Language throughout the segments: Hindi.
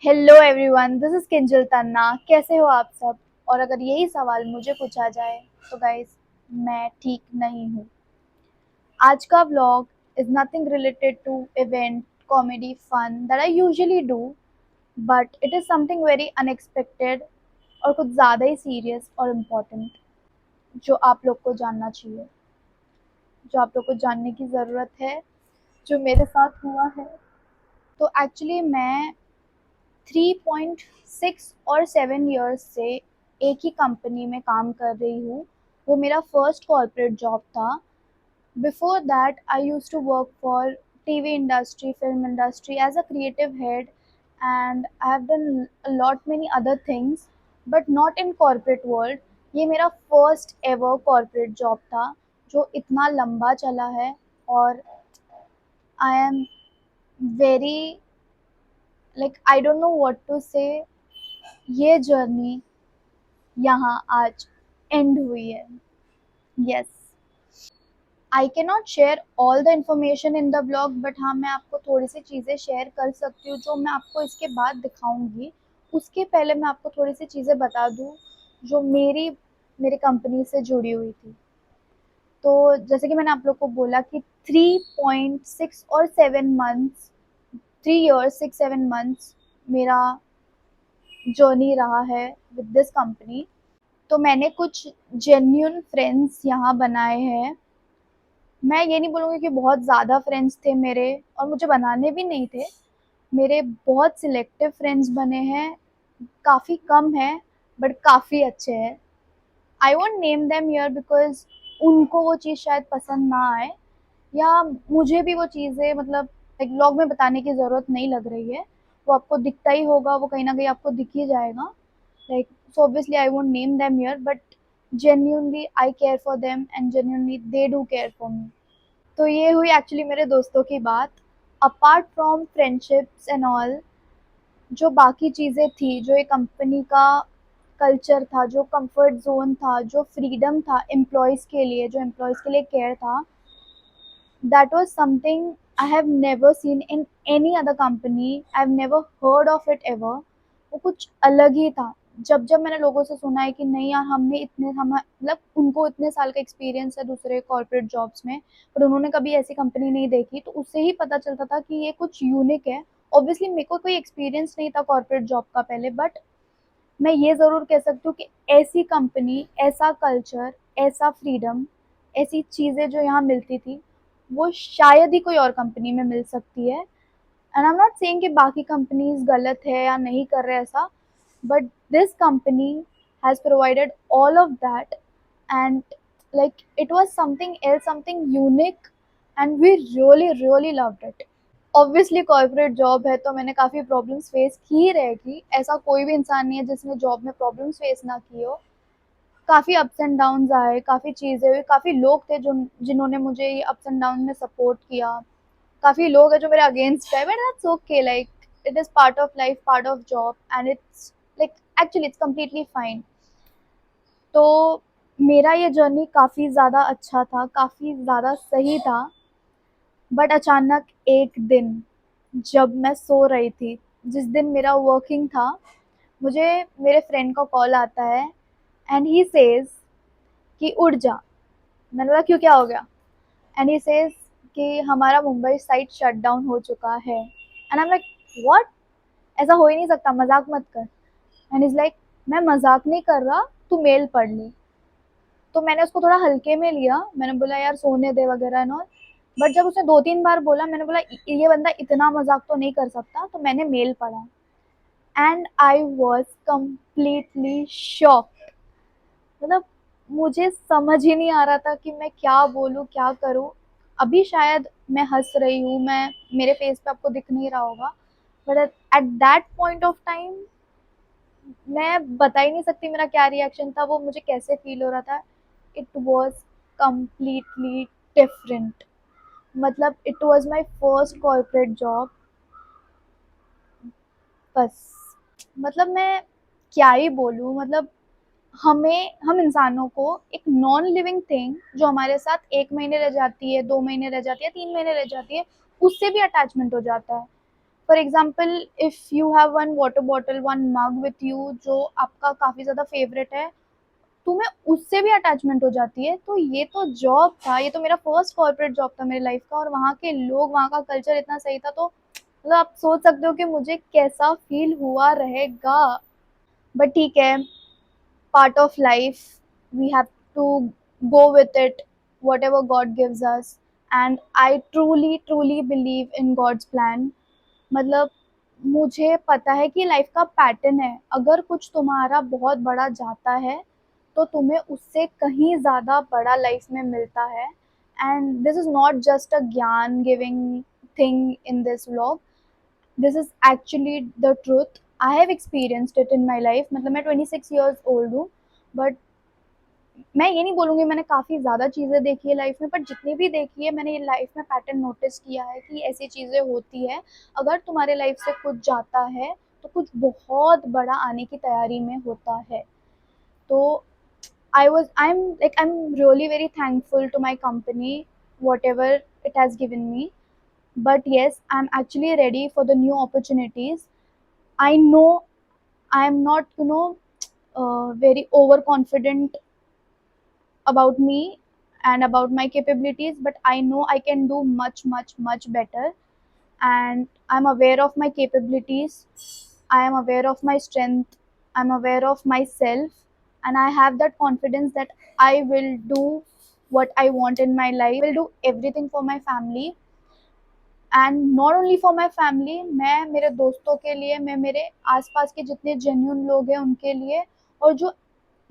Hello everyone, this is Kinjal तन्ना। कैसे हो आप सब? और अगर यही सवाल मुझे पूछा जाए तो गाइस, मैं ठीक नहीं हूँ। आज का vlog is nothing related to event, comedy, fun that I usually do, but it is something very unexpected और कुछ ज़्यादा ही सीरियस और इम्पोर्टेंट, जो आप लोग को जानना चाहिए, जो आप लोग को जानने की ज़रूरत है, जो मेरे साथ हुआ है। तो एक्चुअली मैं 3.6 और 7 इयर्स से एक ही कंपनी में काम कर रही हूँ। वो मेरा फर्स्ट कॉर्पोरेट जॉब था। Before that I used to work for TV industry, film industry as a creative head, and I have done lot many other things, but not in corporate world. ये मेरा फर्स्ट एवर कॉर्पोरेट जॉब था जो इतना लंबा चला है, और I am very, like, I don't know what to say. ये जर्नी यहाँ आज एंड हुई है। Yes, I can not share all the information in the blog, but हाँ, मैं आपको थोड़ी सी चीज़ें शेयर कर सकती हूँ जो मैं आपको इसके बाद दिखाऊंगी। उसके पहले मैं आपको थोड़ी सी चीज़ें बता दूँ जो मेरी कंपनी से जुड़ी हुई थी। तो जैसे कि मैंने आप लोग को बोला कि 3.6 और 7 मंथ्स, 3 years 6 7 months मेरा जर्नी रहा है विद दिस कंपनी। तो मैंने कुछ जेन्युइन फ्रेंड्स यहाँ बनाए हैं। मैं ये नहीं बोलूँगी कि बहुत ज़्यादा फ्रेंड्स थे मेरे, और मुझे बनाने भी नहीं थे। मेरे बहुत सिलेक्टिव फ्रेंड्स बने हैं, काफ़ी कम हैं, बट काफ़ी अच्छे हैं। I won't name them here because उनको वो चीज़ शायद पसंद ना आए, या मुझे भी वो चीज़ें, मतलब एक ब्लॉग में बताने की ज़रूरत नहीं लग रही है। वो आपको दिखता ही होगा, वो कहीं न कहीं आपको दिख ही जाएगा। Like, so obviously I won't name them here, but genuinely I care for them and genuinely they do care for me. तो ये हुई एक्चुअली मेरे दोस्तों की बात। Apart from friendships and all, जो बाकी चीज़ें थी, जो एक कंपनी का कल्चर था, जो कंफर्ट जोन था, जो फ्रीडम था एम्प्लॉयज़ के लिए, जो एम्प्लॉयज़ के लिए केयर था, that was something I have never seen in any other company. I've never heard of it ever. वो कुछ अलग ही था। जब जब मैंने लोगों से सुना है कि नहीं यार, हमने इतने हम मतलब उनको इतने साल का एक्सपीरियंस है दूसरे कॉर्पोरेट जॉब्स में, पर उन्होंने कभी ऐसी कंपनी नहीं देखी, तो उससे ही पता चलता था कि ये कुछ यूनिक है। ऑब्वियसली मेरे को कोई एक्सपीरियंस नहीं था कॉर्पोरेट जॉब का पहले, बट मैं ये ज़रूर कह सकती हूँ कि ऐसी कंपनी, ऐसा कल्चर, ऐसा फ्रीडम, ऐसी चीज़ें जो यहाँ मिलती थी, वो शायद ही कोई और कंपनी में मिल सकती है। And I am not saying कि बाकी कंपनीज गलत है या नहीं कर रहे ऐसा, but this company has provided all of that, and like it was something else, something unique, and we really really loved it. Obviously corporate job है तो मैंने काफ़ी प्रॉब्लम्स फेस की रहेगी, ऐसा कोई भी इंसान नहीं है जिसने जॉब में प्रॉब्लम्स फेस ना की हो। काफ़ी अप्स एंड डाउन्स आए, काफ़ी चीज़ें हुई, काफ़ी लोग थे जो जिन्होंने मुझे ये अप्स एंड डाउन में सपोर्ट किया। काफ़ी लोग हैं जो मेरे अगेंस्ट है, but that's okay, like it is part of life, part of job, and it's like actually it's completely fine. तो मेरा ये जर्नी काफ़ी ज़्यादा अच्छा था, काफ़ी ज़्यादा सही था, बट अचानक एक दिन जब मैं सो रही थी, जिस दिन मेरा वर्किंग था, मुझे मेरे फ्रेंड का कॉल आता है, एंड ही सेज कि उठ जा। मैंने बोला क्यों, क्या हो गया? एंड ही सेज कि हमारा मुंबई साइट शट डाउन हो चुका है। And I am like, what? ऐसा हो ही नहीं सकता, मजाक मत कर। एंड इज लाइक, मैं मजाक नहीं कर रहा, तू मेल पढ़ ली। तो मैंने उसको थोड़ा हल्के में लिया, मैंने बोला यार सोने दे वगैरह एंड ऑल। बट जब उसने 2 3 बार बोला, मैंने बोला ये बंदा इतना मजाक तो नहीं कर सकता, तो मैंने मेल पढ़ा। And I was completely shocked. मतलब मुझे समझ ही नहीं आ रहा था कि मैं क्या बोलूँ, क्या करूँ। अभी शायद मैं हंस रही हूँ, मैं, मेरे फेस पे आपको दिख नहीं रहा होगा, but at that point of time मैं बता ही नहीं सकती मेरा क्या रिएक्शन था, वो मुझे कैसे फील हो रहा था। It was completely different. मतलब it was my first corporate job. बस, मतलब मैं क्या ही बोलूँ, मतलब हम इंसानों को एक नॉन लिविंग थिंग जो हमारे साथ 1 महीने रह जाती है, 2 महीने रह जाती है, 3 महीने रह जाती है, उससे भी अटैचमेंट हो जाता है। For example if you have one water bottle, one mug with you जो आपका काफ़ी ज़्यादा फेवरेट है, तुम्हें उससे भी अटैचमेंट हो जाती है। तो ये तो जॉब था, ये तो मेरा फर्स्ट कॉर्पोरेट जॉब था मेरी लाइफ का, और वहाँ के लोग, वहाँ का कल्चर इतना सही था, तो मतलब आप सोच सकते हो कि मुझे कैसा फील हुआ रहेगा। बट ठीक है, part of life, we have to go with it, whatever God gives us. And I truly believe in God's plan. मतलब मुझे पता है कि लाइफ का पैटर्न है, अगर कुछ तुम्हारा बहुत बड़ा जाता है तो तुम्हें उससे कहीं ज़्यादा बड़ा लाइफ में मिलता है। And this is not just a gyan giving thing in this vlog, this is actually the truth. I have experienced it in my life. मतलब मैं 26 ईयर्स ओल्ड हूँ, बट मैं ये नहीं बोलूँगी मैंने काफ़ी ज़्यादा चीज़ें देखी है लाइफ में, बट जितनी भी देखी है मैंने ये लाइफ में पैटर्न नोटिस किया है कि ऐसी चीज़ें होती है। अगर तुम्हारे लाइफ से कुछ जाता है तो कुछ बहुत बड़ा आने की तैयारी में होता है। तो I'm really very thankful to my company, whatever it has given me. But yes, I'm actually ready for the new opportunities. I know I'm not, very overconfident about me and about my capabilities, but I know I can do much better. And I'm aware of my capabilities, I am aware of my strength, I'm aware of myself, and I have that confidence that I will do what I want in my life. I will do everything for my family, and not only for my family, मैं मेरे दोस्तों के लिए, मैं मेरे आसपास के जितने जेन्यून लोग हैं उनके लिए, और जो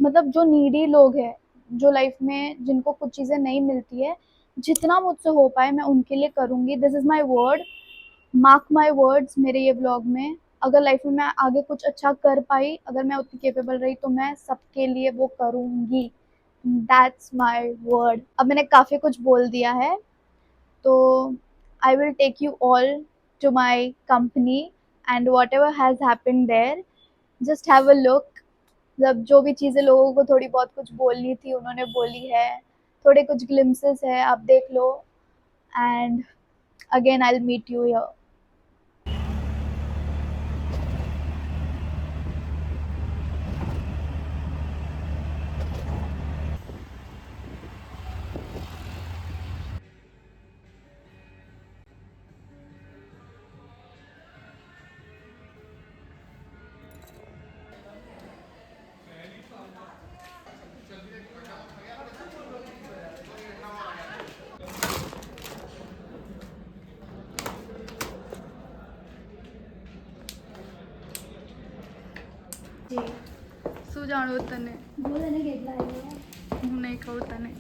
मतलब जो नीडी लोग हैं, जो लाइफ में जिनको कुछ चीज़ें नहीं मिलती है, जितना मुझसे हो पाए मैं उनके लिए करूँगी। This is my word, mark my words मेरे ये ब्लॉग में। अगर लाइफ में मैं आगे कुछ अच्छा कर पाई, अगर मैं उतनी केपेबल रही, तो मैं सबके लिए वो करूँगी। That's my word. अब मैंने काफ़ी कुछ बोल दिया है, तो I will take you all to my company, and whatever has happened there, just have a look. मतलब जो भी चीज़ें लोगों को थोड़ी बहुत कुछ बोलनी थी उन्होंने बोली है, थोड़े कुछ ग्लिम्सेस है, आप देख लो। And again I will meet you here. શું જાણવું તને? બોલે ને કેટલા આવ્યા? હું નહીં કહું તને.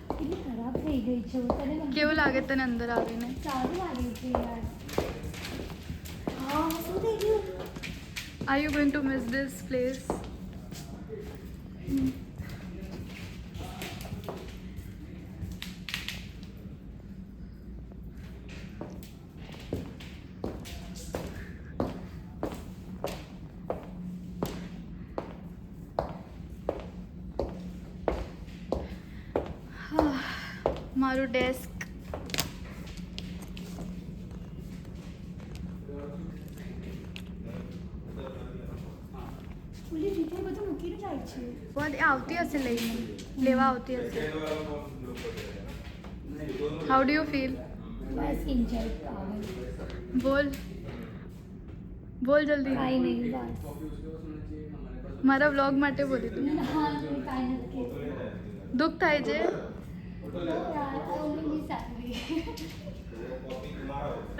કેટલી ખરાબ થઈ ગઈ છે તને. કેવું લાગે તને અંદર આવીને? સારું લાગે છે યાર. હા શું થઈ ગયું? Are you going to miss this place? મારું ડેસ્ક. ઓલી દીકરી બધું મૂકીને જાય છે. પણ એ આવતી હશે લઈને, લેવા આવતી હશે. How do you feel? Bus enjoy કરો. બોલ બોલ જલ્દી. કાંઈ નહીં બસ. મારા વ્લોગ માટે બોલી તું. હા કાંઈ નથી કહેતી. દુઃખ થાય છે? યાર ઓલી સારી.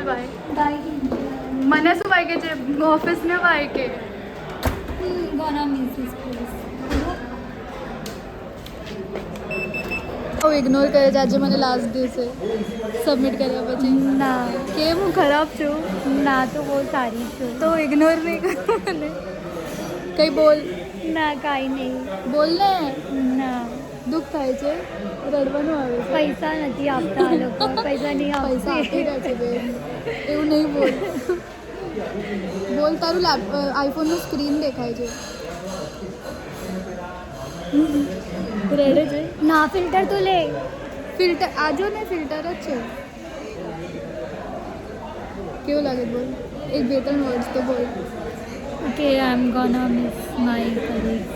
બાય. બાય. મને શું વાગે છે ઓફિસને વાગે? ગોના મિસ ધીસ પ્લેસ. ઇગ્નોર કરે છે આજે મને લાસ્ટ દિવસે સબમિટ કર્યા પછી. ના કેમ હું ખરાબ છું? ના તો બહુ સારી છું. તો ઇગ્નોર નહીં કરું મને. કંઈ બોલ. ના કાંઈ નહીં. બોલ ને. ના દુઃખ થાય છે, રડવાનું આવે છે. પૈસા નથી આપતા આ લોકો. પૈસા નહીં પૈસા આપી આપે. રહ્યા છે બેન, એવું નહીં બોલ. બોલ, તારું આઈફોનનું સ્ક્રીન દેખાય છે. રડે છે. ના ફિલ્ટર તો લે. ફિલ્ટર આજો ને, ફિલ્ટર જ છે. क्यों लगे बोल, एक बेहतर वर्ड्स तो बोल. Okay, I'm gonna miss my colleagues.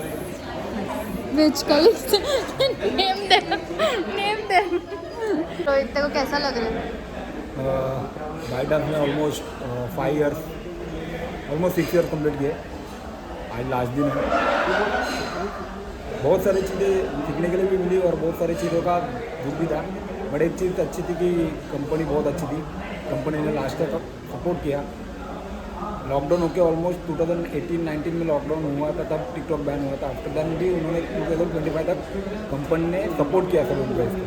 Which colleagues? Name them. Name them. Rohit तेरे को कैसा लग रहा है? बाइडस में almost 5 years, almost 6 years complete किए. आज लास्ट दिन है. बहुत सारी चीज़ें सीखने के लिए भी मिली और बहुत सारी चीज़ों का दुख भी था. बट एक चीज़ अच्छी थी कि कंपनी बहुत अच्छी थी. कंपनी ने लास्ट तक सपोर्ट किया. लॉकडाउन होके ऑलमोस्ट 2018-19 में लॉकडाउन हुआ था, तब टिकटॉक बैन हुआ था. आफ्टर दैन भी उन्होंने 2025 तक कंपनी ने सपोर्ट किया सब एम्प्लॉइज़ को.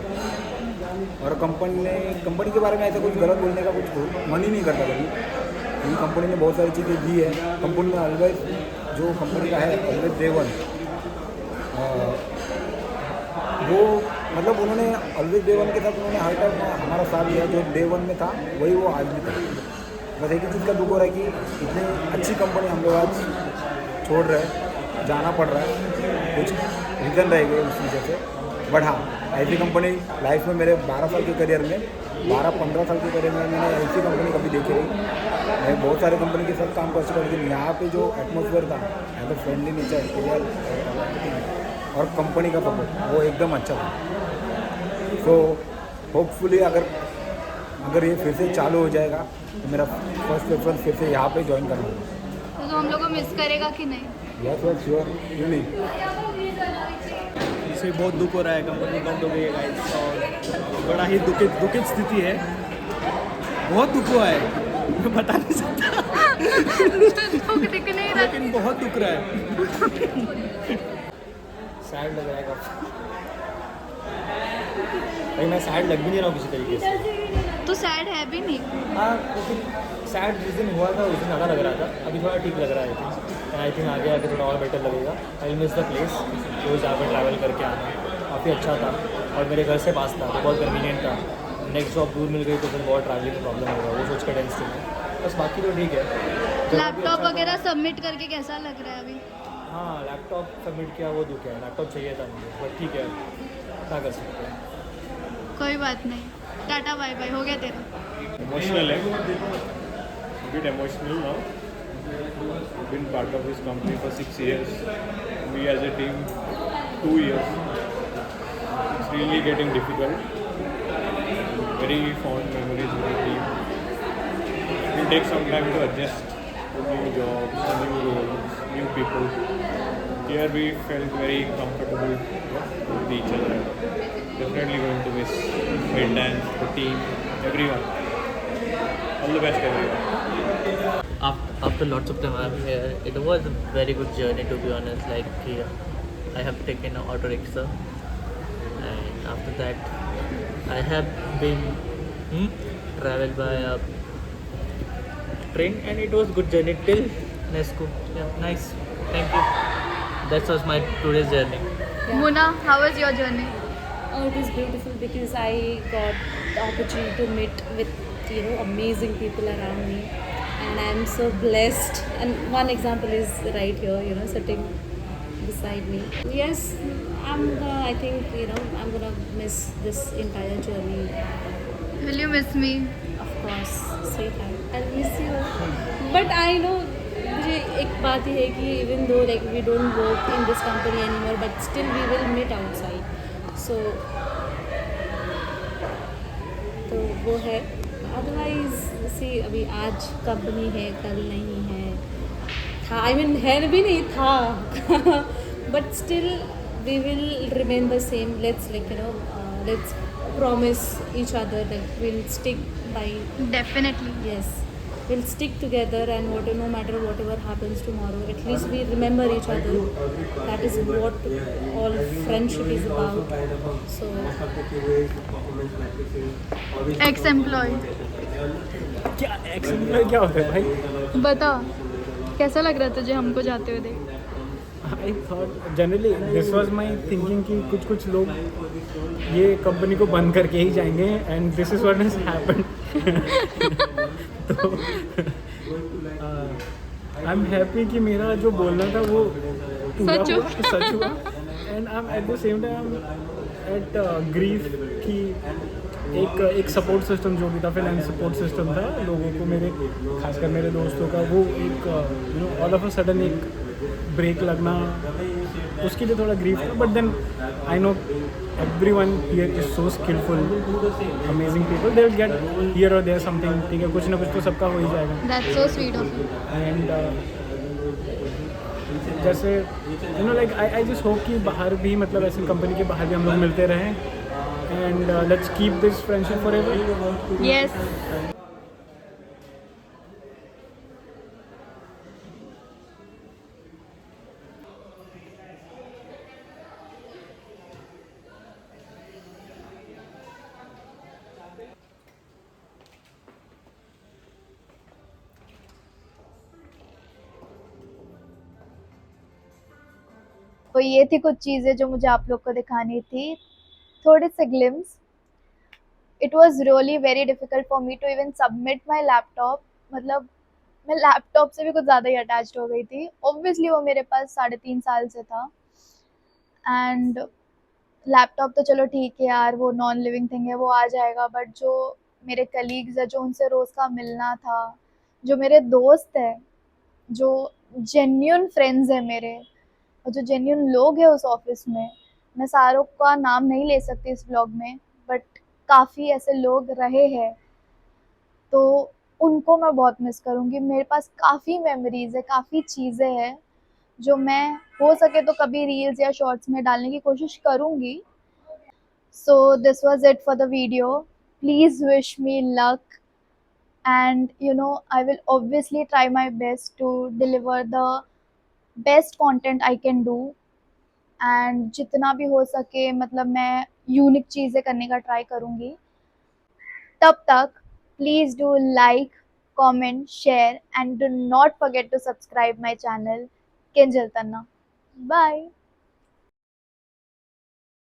और कंपनी के बारे में ऐसा कुछ गलत बोलने का कुछ मन ही नहीं करता कभी, क्योंकि कंपनी ने बहुत सारी चीज़ें दी है. कंपनी में ऑलवेज जो कंपनी का है ऑलवेज डे वन, वो मतलब उन्होंने ऑलवेज डे वन के साथ उन्होंने हर टाइम हमारा साथ दिया. जो डे वन में था वही वो आज भी था. बस एक ही चीज़ का दुख हो रहा है कि इतनी अच्छी कंपनी हम लोग आज छोड़ रहे हैं, जाना पड़ रहा है. कुछ रीज़न रह गए उस वजह से. बट हाँ, ऐसी कंपनी लाइफ में मेरे 12 साल के करियर में, 12-15 साल के करियर में मैंने ऐसी कंपनी कभी देखी नहीं. मैं बहुत सारे कंपनी के साथ काम कर चुका, लेकिन यहाँ पे जो एटमोसफेयर था, यहाँ पे फ्रेंडली नेचर और कंपनी का सपोर्ट वो एकदम अच्छा था. तो होपफुली अगर ये फिर से चालू हो जाएगा तो मेरा फर्स्ट प्रेफरेंस फिर से यहाँ पे ज्वाइन करना होगा. तो हम लोग को मिस करेगा कि नहीं? Yes yes sure. क्यों नहीं. इसे बहुत दुख हो रहा है, कंपनी बंद हो गई है गाइस, और बड़ा ही दुखित स्थिति है. बहुत दुख हुआ है, मैं बता नहीं सकता. दुख दिख नहीं रहा. लेकिन बहुत दुख रहा है. सैड लग रहा है काफ़ी. भाई मैं सैड लग भी नहीं रहा हूँ किसी तरीके से. तो सैड है भी नहीं. हाँ, लेकिन सैड जिस दिन हुआ था उस दिन ज़्यादा लग रहा था. अभी थोड़ा ठीक लग रहा है. आई थिंक आगे थोड़ा और बेटर लगेगा. I miss the place. रोज़ यहाँ पर ट्रैवल करके आना काफ़ी अच्छा था, और मेरे घर से पास था तो बहुत कन्वीनियंट था. नेक्स्ट जॉब दूर मिल गई तो फिर बहुत ट्रैवलिंग में प्रॉब्लम होगा, वो सोच कर टेंशन है. बस बाकी तो ठीक है. लैपटॉप वगैरह सबमिट करके कैसा लग रहा है अभी? हाँ, लैपटॉप सबमिट किया वो दुख है. लैपटॉप चाहिए था मुझे, बट ठीक है, क्या कर सकते हैं. कोई बात नहीं. टाटा बाय बाय, हो गया तेरा. Emotional है, a bit emotional now. We've been part of this company for 6 years. We as a team 2 years. It's really getting difficult. Very fond memories with the team. It will take some time to adjust to new jobs, new roles, new people. Here we felt very comfortable with each other. Definitely going to miss Mid-Dance, the team, everyone. All the best, everyone. After lots of time I'm here, it was a very good journey to be honest. Like I have taken an auto rickshaw, and after that I have been traveled by a train, and it was good journey till Nesco. Yeah, nice. Thank you. That was my today's journey. Muna, how was your journey? Oh, it was beautiful because I got the opportunity to meet with amazing people around me, and I'm so blessed. And one example is right here, sitting beside me. Yes, I think I'm gonna miss this entire journey. Will you miss me? Of course, say hi. I'll miss you. But I know मुझे एक बात है कि even though like we don't work in this company anymore, but still we will meet outside. So तो वो है. अदरवाइज सी अभी आज कंपनी है, कल नहीं है. था आई मीन है भी नहीं था. But still we will remain the same. Let's let's promise each other that we'll stick by. Definitely. Yes, we'll stick together, and no matter whatever happens tomorrow, at least we remember each other. That is what all friendship is about. So Ex-employee. क्या एक्सएम्प्लॉय क्या होता है भाई? बता, कैसा लग रहा तुझे हमको जाते हुए देख? I thought generally this was my thinking कि कुछ लोग ये कंपनी को बंद करके ही जाएंगे, and this is what has happened. तो आई एम हैप्पी कि मेरा जो बोलना था वो सच हुआ. And I am at the same time at grief कि एक सपोर्ट सिस्टम जो भी था, फाइनेंस सपोर्ट सिस्टम था लोगों को, मेरे खासकर मेरे दोस्तों का, वो एक ऑल ऑफ अ सडन एक ब्रेक लगना, उसके लिए थोड़ा ग्रीफ था. But then I know everyone here is so skillful, amazing people. They will get here or there something. ठीक है, कुछ ना कुछ तो सबका हो ही जाएगा. That's so sweet of you. And जैसे लाइक आई जस्ट होप कि बाहर भी, मतलब ऐसी कंपनी के बाहर भी हम लोग मिलते रहें. And let's keep this friendship for ever. Yes. तो ये थी कुछ चीज़ें जो मुझे आप लोग को दिखानी थी, थोड़े से glimpse. It was really very difficult for me to even submit my laptop. मतलब मैं लैपटॉप से भी कुछ ज़्यादा ही अटैच्ड हो गई थी. ऑब्वियसली वो मेरे पास 3.5 साल से था. एंड लैपटॉप तो चलो ठीक है यार, वो नॉन लिविंग थिंग है, वो आ जाएगा. बट जो मेरे कलीग्स है, जो उनसे रोज़ का मिलना था, जो मेरे दोस्त है, जो जेन्यून फ्रेंड्स है मेरे, और जो जेन्यून लोग हैं उस ऑफिस में, मैं सारों का नाम नहीं ले सकती इस ब्लॉग में, बट काफ़ी ऐसे लोग रहे हैं, तो उनको मैं बहुत मिस करूँगी. मेरे पास काफ़ी मेमोरीज़ है, काफ़ी चीज़ें हैं जो मैं हो सके तो कभी रील्स या शॉर्ट्स में डालने की कोशिश करूँगी. So this was it for the video. Please wish me luck, and I will obviously try my best to deliver the best content I can do. And जितना भी हो सके, मतलब मैं यूनिक चीज़ें करने का ट्राई करूँगी. तब तक please do like, comment, share, and do not forget to subscribe my channel Kinjal Tanna. Bye.